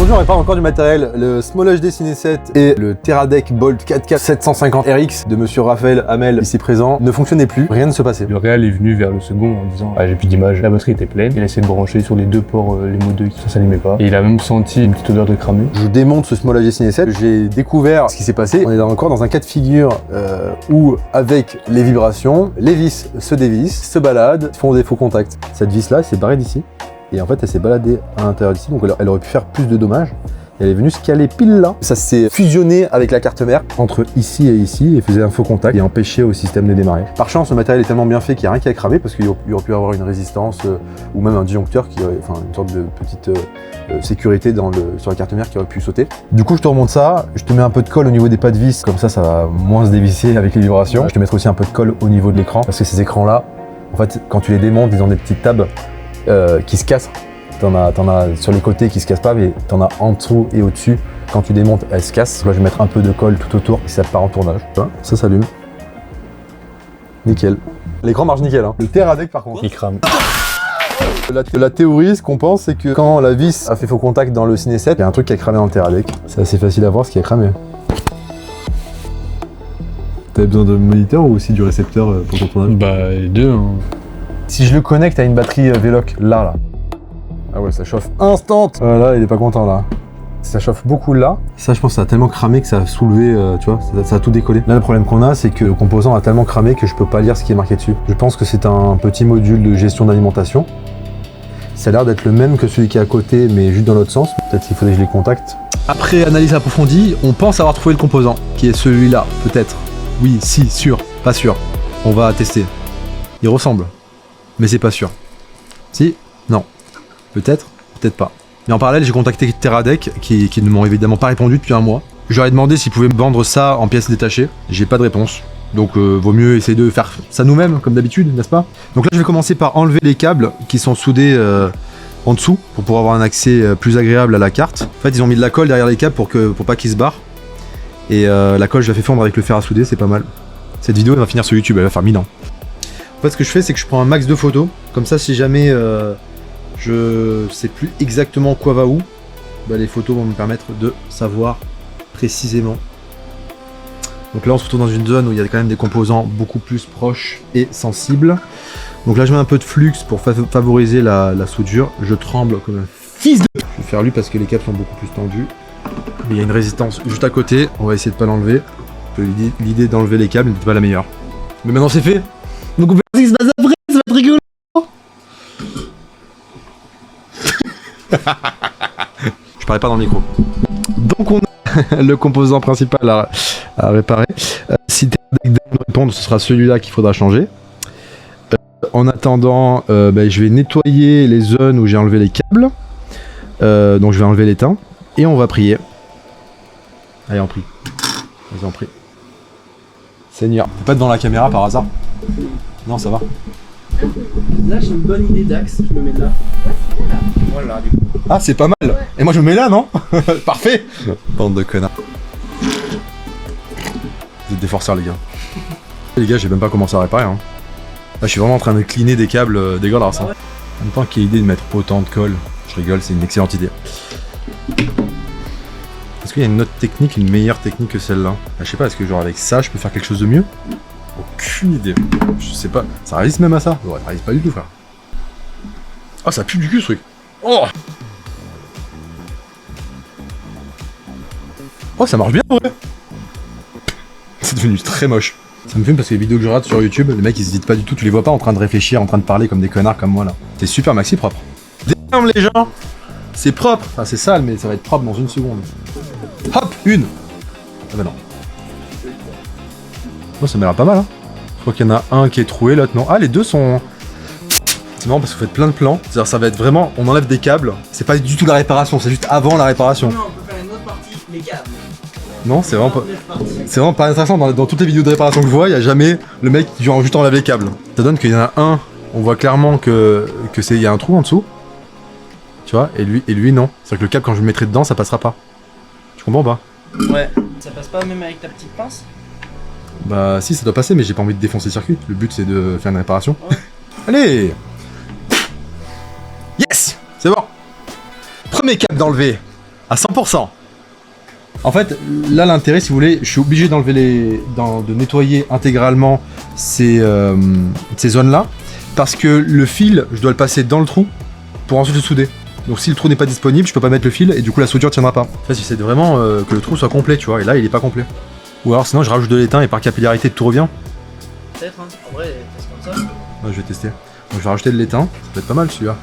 Aujourd'hui on répare encore du matériel, le Small HD Cine 7 et le Teradek Bolt 4K 750 RX de monsieur Raphaël Hamel ici présent ne fonctionnaient plus, rien ne se passait. Le réal est venu vers le second en disant ah, j'ai plus d'image, la batterie était pleine. Il a essayé de brancher sur les deux ports les mots 2 qui ne s'allumaient pas. Et il a même senti une petite odeur de cramé. Je démonte ce Small HD Cine 7, j'ai découvert ce qui s'est passé. On est encore dans un cas de figure où avec les vibrations, les vis se dévissent, se baladent, font des faux contacts. Cette vis là s'est barrée d'ici. Et en fait, elle s'est baladée à l'intérieur d'ici, donc elle aurait pu faire plus de dommages. Et elle est venue se caler pile là. Ça s'est fusionné avec la carte mère entre ici et ici et faisait un faux contact et empêchait au système de démarrer. Par chance, le matériel est tellement bien fait qu'il n'y a rien qui a cramé parce qu'il aurait pu avoir une résistance ou même un disjoncteur, enfin une sorte de petite sécurité sur la carte mère qui aurait pu sauter. Du coup, je te remonte ça, je te mets un peu de colle au niveau des pas de vis, comme ça va moins se dévisser avec les vibrations. Je te mettrai aussi un peu de colle au niveau de l'écran parce que ces écrans là, en fait, quand tu les démontes, ils ont des petites tabs qui se cassent. T'en as sur les côtés qui se cassent pas, mais t'en as en dessous et au-dessus. Quand tu démontes, elles se cassent. Là, je vais mettre un peu de colle tout autour et ça part en tournage. Ça s'allume. Nickel. L'écran marche nickel. Hein. Le Teradek, par contre, il crame. La théorie, ce qu'on pense, c'est que quand la vis a fait faux contact dans le Cine 7, il y a un truc qui a cramé dans le Teradek. C'est assez facile à voir ce qui a cramé. T'avais besoin de moniteur ou aussi du récepteur pour ton tournage? Bah, les deux. Hein. Si je le connecte à une batterie Veloc, là. Ah ouais, ça chauffe instant. Là, il est pas content, là. Ça chauffe beaucoup là. Ça, je pense que ça a tellement cramé que ça a soulevé, tu vois, ça a tout décollé. Là, le problème qu'on a, c'est que le composant a tellement cramé que je peux pas lire ce qui est marqué dessus. Je pense que c'est un petit module de gestion d'alimentation. Ça a l'air d'être le même que celui qui est à côté, mais juste dans l'autre sens. Peut-être qu'il faudrait que je les contacte. Après analyse approfondie, on pense avoir trouvé le composant, qui est celui-là, peut-être. Oui, si, sûr, pas sûr. On va tester. Il ressemble. Mais c'est pas sûr. Si, non. Peut-être, peut-être pas. Mais en parallèle, j'ai contacté Teradek, qui ne m'ont évidemment pas répondu depuis un mois. Je leur ai demandé s'ils pouvaient me vendre ça en pièces détachées. J'ai pas de réponse. Donc vaut mieux essayer de faire ça nous-mêmes, comme d'habitude, n'est-ce pas? Donc là, je vais commencer par enlever les câbles qui sont soudés en dessous, pour pouvoir avoir un accès plus agréable à la carte. En fait, ils ont mis de la colle derrière les câbles pour pas qu'ils se barrent. Et la colle, je la fais fondre avec le fer à souder, c'est pas mal. Cette vidéo, elle va finir sur YouTube, elle va faire 1000 ans. En fait, ce que je fais, c'est que je prends un max de photos. Comme ça, si jamais je sais plus exactement quoi va où, bah, les photos vont me permettre de savoir précisément. Donc là, on se retrouve dans une zone où il y a quand même des composants beaucoup plus proches et sensibles. Donc là, je mets un peu de flux pour favoriser la soudure. Je tremble comme un fils de... Je vais faire lui parce que les câbles sont beaucoup plus tendus. Mais il y a une résistance juste à côté. On va essayer de pas l'enlever. L'idée d'enlever les câbles n'était pas la meilleure. Mais maintenant, c'est fait. Donc on va voir ce qui se passe après, ça va être rigolo. Je parlais pas dans le micro. Donc on a le composant principal à réparer. Si Teradek donne une réponse, ce sera celui-là qu'il faudra changer. En attendant, je vais nettoyer les zones où j'ai enlevé les câbles. Donc je vais enlever l'étain. Et on va prier. Allez, on prie. Vas-y, on prie. Seigneur. T'es pas devant la caméra par hasard? Non, ça va. Là, j'ai une bonne idée d'axe, je me mets là. Voilà, du coup. Ah, c'est pas mal. Ouais. Et moi, je me mets là, non? Parfait. Bande de connards. Vous êtes des forceurs, les gars. Les gars, j'ai même pas commencé à réparer. Hein. Là, je suis vraiment en train de cleaner des câbles dégueulasses. Hein. En même temps, quelle idée de mettre autant de colle. Je rigole, c'est une excellente idée. Est-ce qu'il y a une autre technique, une meilleure technique que celle-là? Je sais pas, est-ce que genre avec ça, je peux faire quelque chose de mieux? Aucune idée. Je sais pas. Ça résiste même à ça? Ouais, ça résiste pas du tout, frère. Oh, ça pue du cul, ce truc. Oh! Oh, ça marche bien, ouais. C'est devenu très moche. Ça me fume parce que les vidéos que je rate sur YouTube, les mecs ils hésitent pas du tout, tu les vois pas en train de réfléchir, en train de parler comme des connards comme moi là. C'est super maxi propre. Damn les gens! C'est propre! Enfin c'est sale mais ça va être propre dans une seconde. Hop! Une! Ah bah non. Oh ça m'a l'air pas mal hein. Je crois qu'il y en a un qui est troué, l'autre non. Ah les deux sont... C'est marrant parce que vous faites plein de plans. C'est-à-dire ça va être vraiment... On enlève des câbles. C'est pas du tout la réparation, c'est juste avant la réparation. Non, on peut faire une autre partie, les câbles. Non, c'est vraiment pas intéressant. Dans toutes les vidéos de réparation que je vois, il n'y a jamais le mec qui genre juste enlève les câbles. Ça donne qu'il y en a un, on voit clairement que il y a un trou en dessous. Tu vois, et lui non. C'est-à-dire que le câble quand je le mettrai dedans, ça passera pas. Tu comprends pas? Ouais. Ça passe pas même avec ta petite pince? Bah si, ça doit passer, mais j'ai pas envie de défoncer le circuit. Le but c'est de faire une réparation. Ouais. Allez! Yes! C'est bon! Premier câble d'enlever. à 100%. En fait, là l'intérêt, si vous voulez, je suis obligé d'enlever de nettoyer intégralement ces zones-là, parce que le fil, je dois le passer dans le trou pour ensuite le souder. Donc si le trou n'est pas disponible, je peux pas mettre le fil et du coup la soudure tiendra pas. En fait, j'essaie vraiment que le trou soit complet, tu vois, et là il est pas complet. Ou alors sinon je rajoute de l'étain et par capillarité tout revient. Peut-être, hein. En vrai, teste comme ça. Ouais, je vais tester. Donc je vais rajouter de l'étain, ça peut être pas mal celui-là.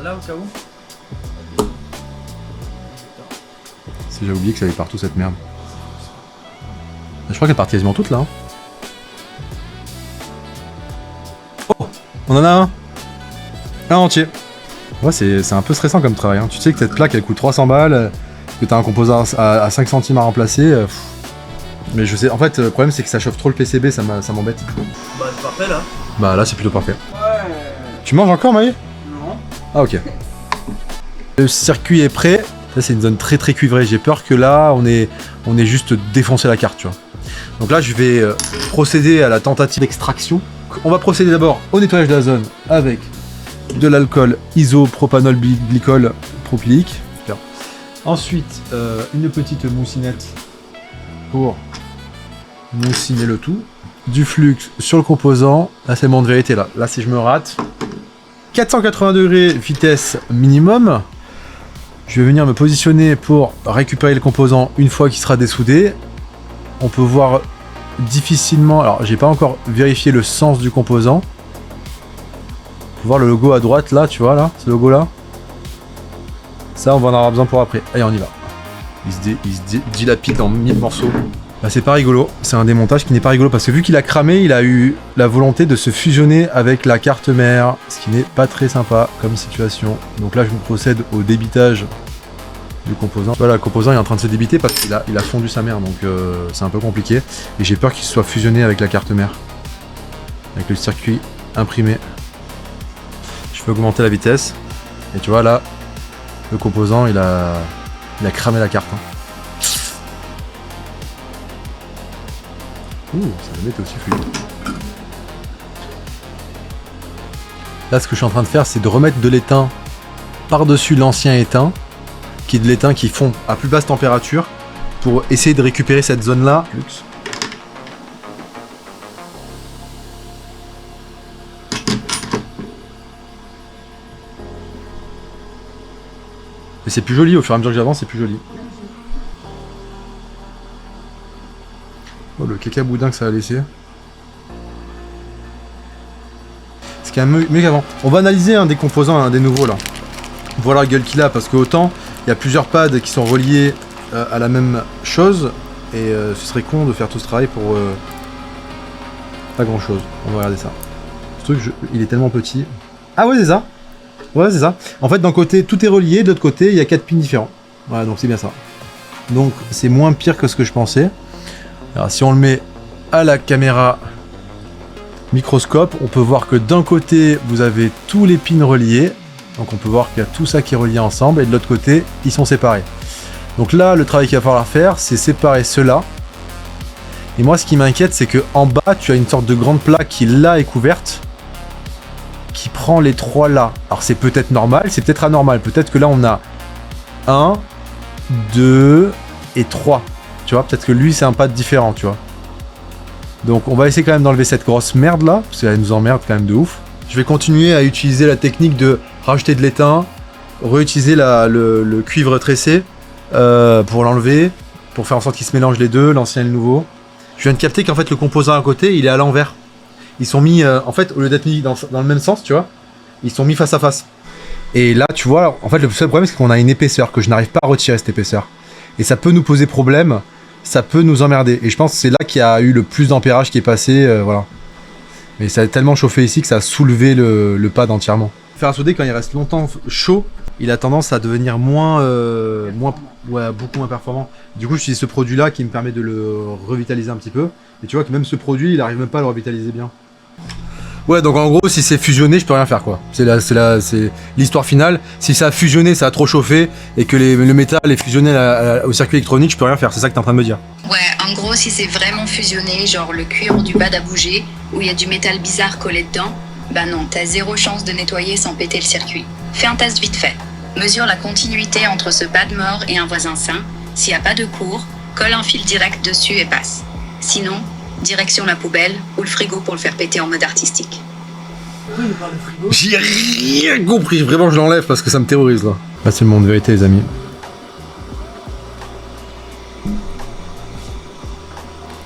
Là au cas où. Si j'ai oublié que ça avait partout cette merde. Je crois qu'elle part quasiment toute là. Hein. Oh, on en a un entier. Ouais, c'est un peu stressant comme travail. Hein. Tu sais que cette plaque elle coûte 300 balles, que t'as un composant à 5 centimes à remplacer. Mais je sais, en fait, le problème c'est que ça chauffe trop le PCB, ça m'embête. Bah c'est parfait là. Bah là c'est plutôt parfait. Ouais. Tu manges encore, Maï? Non. Ah ok. Le circuit est prêt. Ça c'est une zone très très cuivrée. J'ai peur que là on ait juste défoncé la carte, tu vois. Donc là je vais procéder à la tentative d'extraction. On va procéder d'abord au nettoyage de la zone avec de l'alcool isopropanol glycol propylique. Ensuite une petite moussinette pour moussiner le tout. Du flux sur le composant. Là c'est le moment de vérité là. Là si je me rate. 480 degrés vitesse minimum. Je vais venir me positionner pour récupérer le composant une fois qu'il sera dessoudé. On peut voir difficilement, alors j'ai pas encore vérifié le sens du composant. On peut voir le logo à droite là, tu vois là, ce logo là. Ça on va en avoir besoin pour après. Allez on y va. Il se dilapide en 1000 morceaux. Bah, c'est pas rigolo, c'est un démontage qui n'est pas rigolo parce que vu qu'il a cramé, il a eu la volonté de se fusionner avec la carte mère, ce qui n'est pas très sympa comme situation. Donc là je procède au débitage du composant. Voilà, le composant est en train de se débiter parce qu'il a fondu sa mère, donc c'est un peu compliqué. Et j'ai peur qu'il soit fusionné avec la carte mère, avec le circuit imprimé. Je peux augmenter la vitesse, et tu vois là, le composant il a cramé la carte. Hein. Ouh, ça le met aussi fluide. Là, ce que je suis en train de faire, c'est de remettre de l'étain par-dessus l'ancien étain, qui est de l'étain qui fond à plus basse température, pour essayer de récupérer cette zone-là. Et c'est plus joli, au fur et à mesure que j'avance, c'est plus joli. Oh, le caca boudin que ça a laissé. C'est quand même mieux qu'avant. On va analyser un des composants, un des nouveaux là. Voilà la gueule qu'il a, parce que autant il y a plusieurs pads qui sont reliés à la même chose, et ce serait con de faire tout ce travail pour pas grand chose. On va regarder ça. Ce truc, il est tellement petit. Ah ouais, c'est ça. Ouais, c'est ça. En fait, d'un côté, tout est relié, de l'autre côté, il y a 4 pins différents. Voilà, donc c'est bien ça. Donc c'est moins pire que ce que je pensais. Alors si on le met à la caméra microscope, on peut voir que d'un côté vous avez tous les pins reliés, donc on peut voir qu'il y a tout ça qui est relié ensemble, et de l'autre côté ils sont séparés. Donc là le travail qu'il va falloir faire, c'est séparer ceux-là. Et moi ce qui m'inquiète, c'est que en bas tu as une sorte de grande plaque qui là est couverte, qui prend les trois là. Alors c'est peut-être normal, c'est peut-être anormal, peut-être que là on a 1, 2 et 3. Tu vois, peut-être que lui c'est un pad différent, tu vois. Donc on va essayer quand même d'enlever cette grosse merde là, parce qu'elle nous emmerde quand même de ouf. Je vais continuer à utiliser la technique de rajouter de l'étain, réutiliser le cuivre tressé pour l'enlever, pour faire en sorte qu'il se mélange les deux, l'ancien et le nouveau. Je viens de capter qu'en fait le composant à côté il est à l'envers. Ils sont mis, en fait au lieu d'être mis dans le même sens, tu vois, ils sont mis face à face. Et là tu vois, en fait le seul problème c'est qu'on a une épaisseur, que je n'arrive pas à retirer cette épaisseur. Et ça peut nous poser problème. Ça peut nous emmerder. Et je pense que c'est là qu'il y a eu le plus d'ampérage qui est passé, voilà. Mais ça a tellement chauffé ici que ça a soulevé le pad entièrement. Faire un soudé quand il reste longtemps chaud, il a tendance à devenir beaucoup moins performant. Du coup, j'utilise ce produit-là qui me permet de le revitaliser un petit peu. Et tu vois que même ce produit, il arrive même pas à le revitaliser bien. Ouais, donc en gros, si c'est fusionné, je peux rien faire, quoi. C'est l'histoire finale. Si ça a fusionné, ça a trop chauffé, et que le métal est fusionné au circuit électronique, je peux rien faire. C'est ça que t'es en train de me dire. Ouais, en gros, si c'est vraiment fusionné, genre le cuir du pad a bougé, ou il y a du métal bizarre collé dedans, bah non, t'as zéro chance de nettoyer sans péter le circuit. Fais un test vite fait. Mesure la continuité entre ce pad mort et un voisin sain. S'il n'y a pas de cours, colle un fil direct dessus et passe. Sinon, direction la poubelle ou le frigo pour le faire péter en mode artistique. J'ai rien compris, vraiment je l'enlève parce que ça me terrorise là. Là c'est le monde vérité les amis.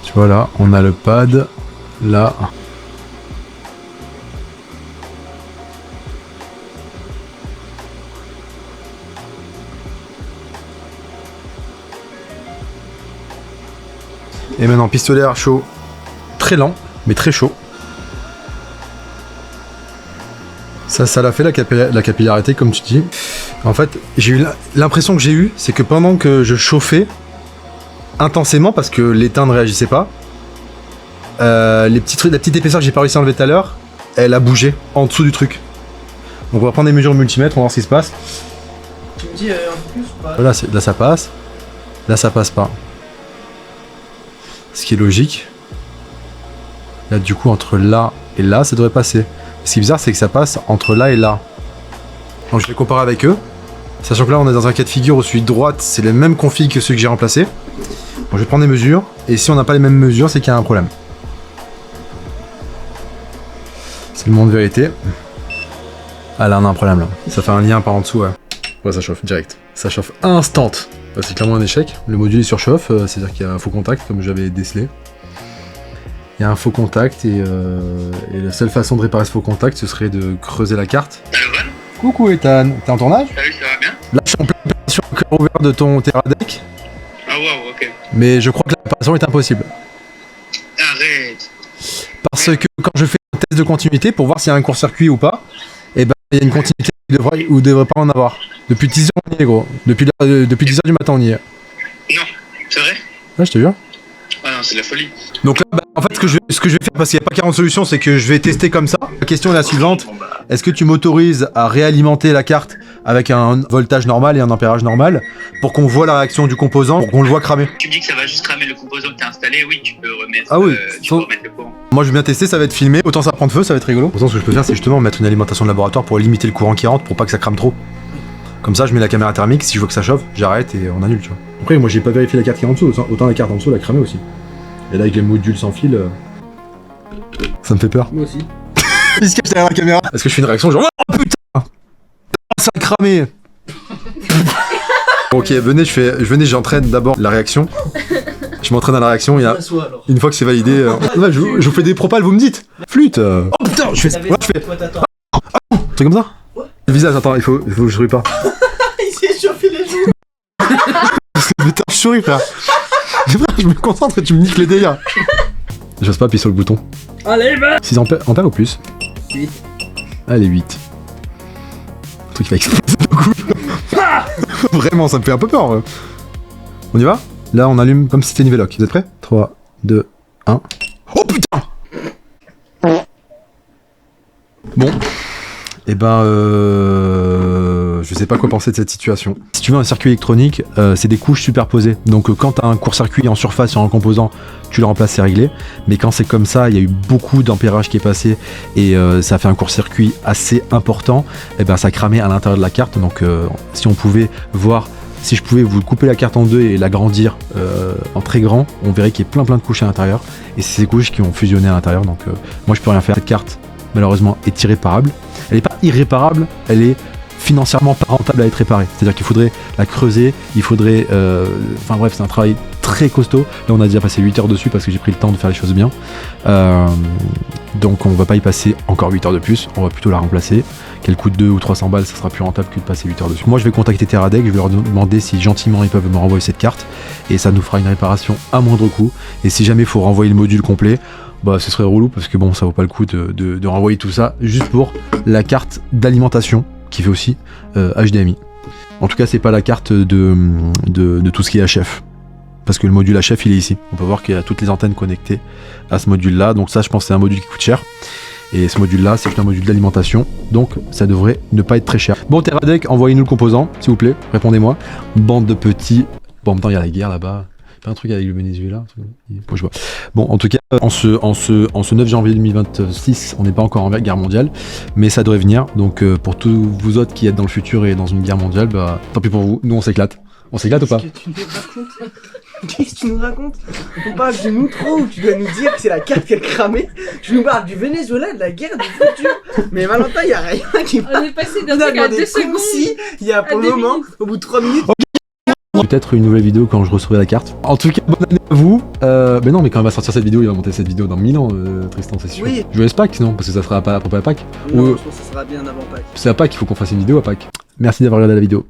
Tu vois là, on a le pad, là. Et maintenant pistolet à air chaud, très lent, mais très chaud. Ça l'a fait la capillarité comme tu dis. En fait, j'ai eu l'impression que j'ai eu, c'est que pendant que je chauffais intensément, parce que l'étain ne réagissait pas, la petite épaisseur que j'ai pas réussi à enlever tout à l'heure, elle a bougé en dessous du truc. Donc on va prendre des mesures multimètres, on va voir ce qui se passe. Tu me dis un peu plus ou pas? Voilà, là ça passe. Là ça passe pas. Ce qui est logique. Là du coup entre là et là ça devrait passer. Ce qui est bizarre c'est que ça passe entre là et là. Donc je vais comparer avec eux. Sachant que là on est dans un cas de figure où celui de droite c'est les mêmes configs que ceux que j'ai remplacés. Donc je vais prendre des mesures. Et si on n'a pas les mêmes mesures c'est qu'il y a un problème. C'est le monde vérité. Ah là on a un problème là. Ça fait un lien par en dessous ouais. Ouais ça chauffe direct. Ça chauffe instant. C'est clairement un échec. Le module il surchauffe, c'est-à-dire qu'il y a un faux contact comme j'avais décelé. Il y a un faux contact et la seule façon de réparer ce faux contact ce serait de creuser la carte. Allô Van? Coucou Ethan, t'es en tournage? Salut, ça va bien? Là je suis en pleine opération au cœur ouvert de ton Teradek, Ah waouh, ok. mais je crois que l'opération est impossible. Arrête. Parce que quand je fais un test de continuité pour voir s'il y a un court-circuit ou pas, et ben il y a une continuité où il devrait pas en avoir. Depuis 10 h on y est gros. Depuis 10 h du matin on y est. Non, c'est vrai? Ouais je te jure. Ah non, c'est de la folie. Donc là, bah, en fait, ce que je vais faire, parce qu'il n'y a pas 40 solutions, c'est que je vais tester comme ça. La question est la suivante. Est-ce que tu m'autorises à réalimenter la carte avec un voltage normal et un ampérage normal pour qu'on voit la réaction du composant, pour qu'on le voit cramer? Tu me dis que ça va juste cramer le composant que t'as installé, oui, tu peux remettre, Ah oui, tu peux remettre le courant. Moi je vais bien tester, ça va être filmé, autant ça prend de feu, ça va être rigolo. Pourtant ce que je peux faire c'est justement mettre une alimentation de laboratoire pour limiter le courant qui rentre pour pas que ça crame trop. Comme ça je mets la caméra thermique, si je vois que ça chauffe, j'arrête et on annule tu vois. Après moi j'ai pas vérifié la carte qui est en dessous, autant la carte en dessous elle a cramé aussi. Et là avec les modules sans fil, ça me fait peur. Moi aussi. Il se cache derrière la caméra. Est-ce que je fais une réaction genre oh putain ça a cramé. Ok venez j'entraîne d'abord la réaction. Je m'entraîne à la réaction, il y a... Une fois que c'est validé, ouais, je vous fais des propals, vous me dites. Flûte. Oh putain, je fais ça. Ouais, je fais. C'est comme ça. Ouais. Le visage, attends, il faut que je souris pas. Il s'est chauffé les joues. Putain, je souris, frère. Je me concentre et tu me niques les délires. J'ose pas appuyer sur le bouton. Allez, va. 6 ampères ou plus? 8. Allez, 8. Le truc qui va exploser beaucoup. Vraiment, ça me fait un peu peur. On y va? Là, on allume comme si c'était une Veloc. Vous êtes prêts? 3, 2, 1. Oh putain! Bon. Eh ben, je sais pas quoi penser de cette situation. Si tu veux un circuit électronique, c'est des couches superposées. Donc quand t'as un court-circuit en surface sur un composant, tu le remplaces, c'est réglé. Mais quand c'est comme ça, il y a eu beaucoup d'ampérage qui est passé et ça fait un court-circuit assez important. Eh ben, ça cramait à l'intérieur de la carte. Donc si on pouvait voir... Si je pouvais vous couper la carte en deux et l'agrandir en très grand, on verrait qu'il y a plein de couches à l'intérieur. Et c'est ces couches qui ont fusionné à l'intérieur. Donc moi je peux rien faire. Cette carte malheureusement est irréparable. Elle n'est pas irréparable, elle est financièrement pas rentable à être réparée. C'est-à-dire qu'il faudrait la creuser, il faudrait... Enfin bref, c'est un travail très costaud. Là on a déjà passé 8 heures dessus parce que j'ai pris le temps de faire les choses bien. Donc on va pas y passer encore 8 heures de plus, on va plutôt la remplacer. Qu'elle coûte 200 ou 300 balles, ça sera plus rentable que de passer 8 heures dessus. Moi je vais contacter Teradek, je vais leur demander si gentiment ils peuvent me renvoyer cette carte. Et ça nous fera une réparation à moindre coût. Et si jamais il faut renvoyer le module complet, bah ce serait relou parce que bon ça vaut pas le coup de renvoyer tout ça juste pour la carte d'alimentation qui fait aussi HDMI. En tout cas c'est pas la carte de tout ce qui est HF. Parce que le module HF il est ici. On peut voir qu'il y a toutes les antennes connectées à ce module là. Donc ça je pense que c'est un module qui coûte cher. Et ce module là c'est un module d'alimentation. Donc ça devrait ne pas être très cher. Bon Teradek, envoyez-nous le composant s'il vous plaît. Répondez-moi. Bande de petits... Bon en même temps il y a la guerre là-bas. Pas un truc avec le Venezuela, bon, je vois. Bon, en tout cas, en ce 9 janvier 2026, on n'est pas encore en guerre mondiale, mais ça devrait venir. Donc pour tous vous autres qui êtes dans le futur et dans une guerre mondiale, bah tant pis pour vous, nous on s'éclate. On s'éclate ou pas? Qu'est-ce que tu nous racontes? On parle d'une outro où tu dois nous dire que c'est la carte qui a cramé. Tu nous parles du Venezuela, de la guerre du futur. Mais Valentin, il y a rien qui On est passé d'un on a truc à demandé 2 secondes. si il y a pour à le 2 moment, minutes. au bout de 3 minutes. Peut-être une nouvelle vidéo quand je recevrai la carte. En tout cas, bonne année à vous. Mais non, mais quand il va sortir cette vidéo, il va monter cette vidéo dans 1000 ans, Tristan, c'est sûr. Oui. Je laisse Pâques, non, parce que ça sera pas à Pâques. Non, Ou je pense que ça sera bien avant Pâques. c'est à Pâques qu'il faut qu'on fasse une vidéo à Pâques. Merci d'avoir regardé la vidéo.